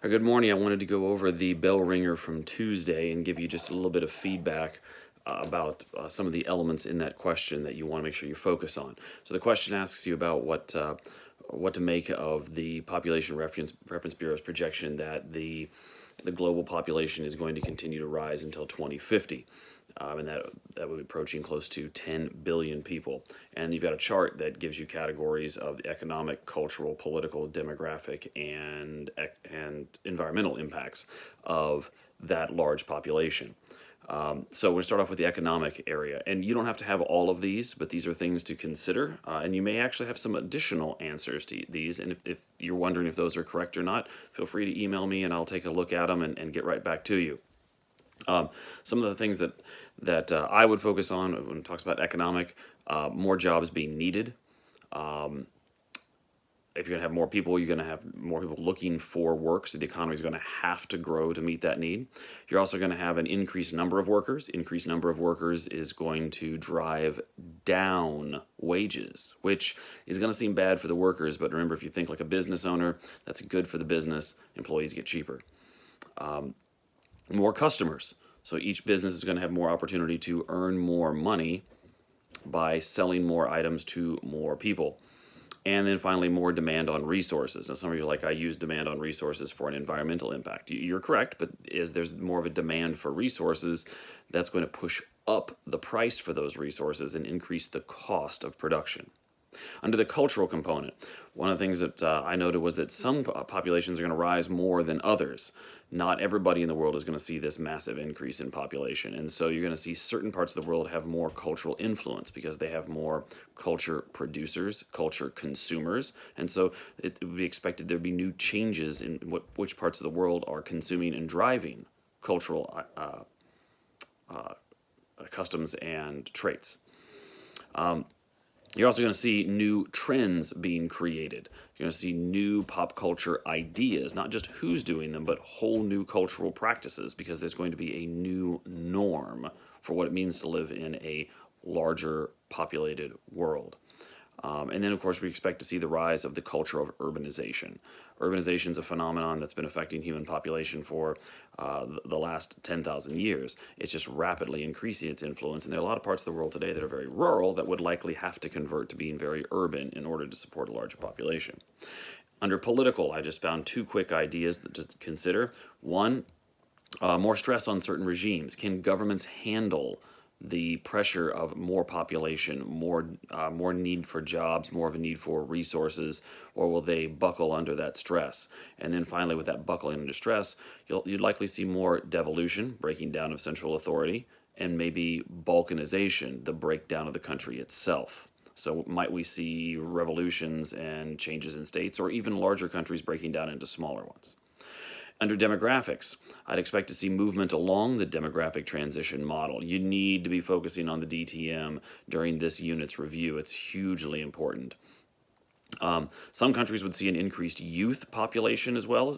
Good morning. I wanted to go over the bell ringer from Tuesday and give you just a little bit of feedback about some of the elements in that question that you want to make sure you focus on. So the question asks you about what to make of the Population Reference Bureau's projection that the global population is going to continue to rise until 2050. And that would be approaching close to 10 billion people. And you've got a chart that gives you categories of the economic, cultural, political, demographic, and environmental impacts of that large population. So we'll start off with the economic area, and you don't have to have all of these, but these are things to consider, and you may actually have some additional answers to these, and if you're wondering if those are correct or not, feel free to email me and I'll take a look at them and get right back to you. Some of the things that I would focus on when it talks about economic, more jobs being needed. If you're going to have more people, you're going to have more people looking for work, so the economy is going to have to grow to meet that need. You're also going to have an increased number of workers. Increased number of workers is going to drive down wages, which is going to seem bad for the workers, but remember, if you think like a business owner, that's good for the business. Employees get cheaper. More customers. So each business is going to have more opportunity to earn more money by selling more items to more people. And then finally, more demand on resources. Now, some of you are like, I use demand on resources for an environmental impact. You're correct, but as there's more of a demand for resources, that's going to push up the price for those resources and increase the cost of production. Under the cultural component, one of the things that I noted was that some populations are going to rise more than others. Not everybody in the world is going to see this massive increase in population, and so you're going to see certain parts of the world have more cultural influence because they have more culture producers, culture consumers, and so it would be expected there'd be new changes in which parts of the world are consuming and driving cultural customs and traits. You're also going to see new trends being created. You're going to see new pop culture ideas, not just who's doing them, but whole new cultural practices, because there's going to be a new norm for what it means to live in a larger populated world. And then, of course, we expect to see the rise of the culture of urbanization. Urbanization is a phenomenon that's been affecting human population for the last 10,000 years. It's just rapidly increasing its influence, and there are a lot of parts of the world today that are very rural that would likely have to convert to being very urban in order to support a larger population. Under political, I just found two quick ideas to consider. One, more stress on certain regimes. Can governments handle the pressure of more population, more need for jobs, more of a need for resources, or will they buckle under that stress? And then finally, with that buckling under stress, you'd likely see more devolution, breaking down of central authority, and maybe balkanization, the breakdown of the country itself. So might we see revolutions and changes in states, or even larger countries breaking down into smaller ones? Under demographics, I'd expect to see movement along the demographic transition model. You need to be focusing on the DTM during this unit's review. It's hugely important. Some countries would see an increased youth population as well.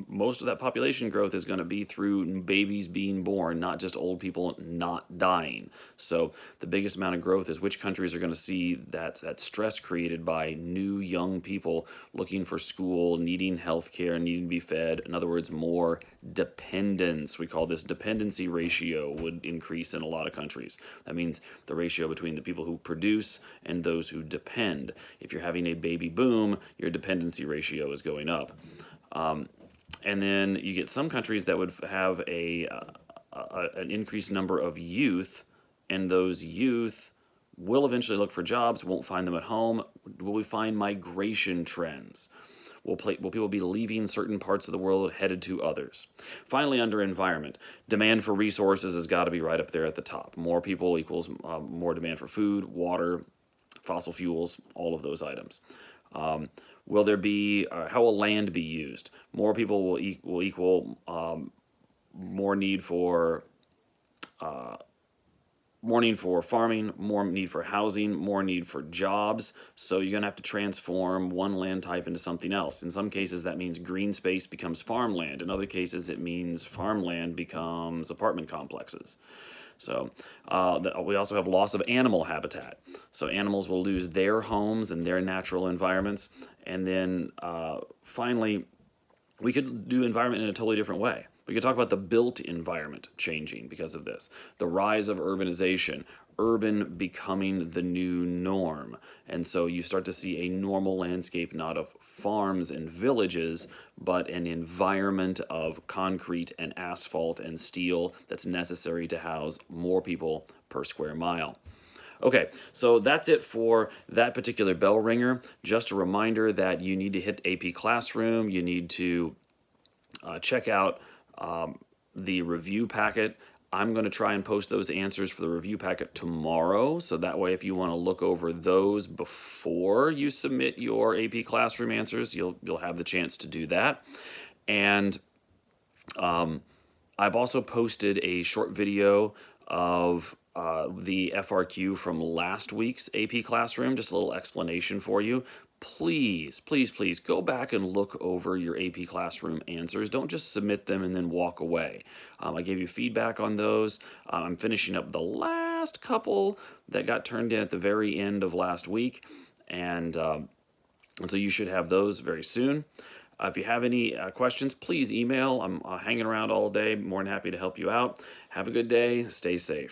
Most of that population growth is going to be through babies being born, not just old people not dying. So the biggest amount of growth is which countries are going to see that stress created by new young people looking for school, needing health care, needing to be fed. In other words, more dependence. We call this dependency ratio would increase in a lot of countries. That means the ratio between the people who produce and those who depend. If you're having a baby boom, your dependency ratio is going up. And then you get some countries that would have an increased number of youth, and those youth will eventually look for jobs, won't find them at home. Will we find migration trends? Will people be leaving certain parts of the world headed to others? Finally, under environment, demand for resources has got to be right up there at the top. More people equals more demand for food, water, fossil fuels, all of those items. Will there be, how will land be used? More people will equal more need for farming, more need for housing, more need for jobs. So you're going to have to transform one land type into something else. In some cases, that means green space becomes farmland. In other cases, it means farmland becomes apartment complexes. So we also have loss of animal habitat. So animals will lose their homes and their natural environments. And then finally, We could do environment in a totally different way. We could talk about the built environment changing because of this, the rise of urbanization, urban becoming the new norm. And so you start to see a normal landscape, not of farms and villages, but an environment of concrete and asphalt and steel that's necessary to house more people per square mile. Okay, so that's it for that particular bell ringer. Just a reminder that you need to hit AP Classroom. You need to check out the review packet. I'm going to try and post those answers for the review packet tomorrow, so that way if you want to look over those before you submit your AP Classroom answers, you'll have the chance to do that. And I've also posted a short video of the FRQ from last week's AP Classroom, just a little explanation for you. Please, please, please go back and look over your AP Classroom answers. Don't just submit them and then walk away. I gave you feedback on those. I'm finishing up the last couple that got turned in at the very end of last week, and so you should have those very soon. If you have any questions, please email. I'm hanging around all day. More than happy to help you out. Have a good day. Stay safe.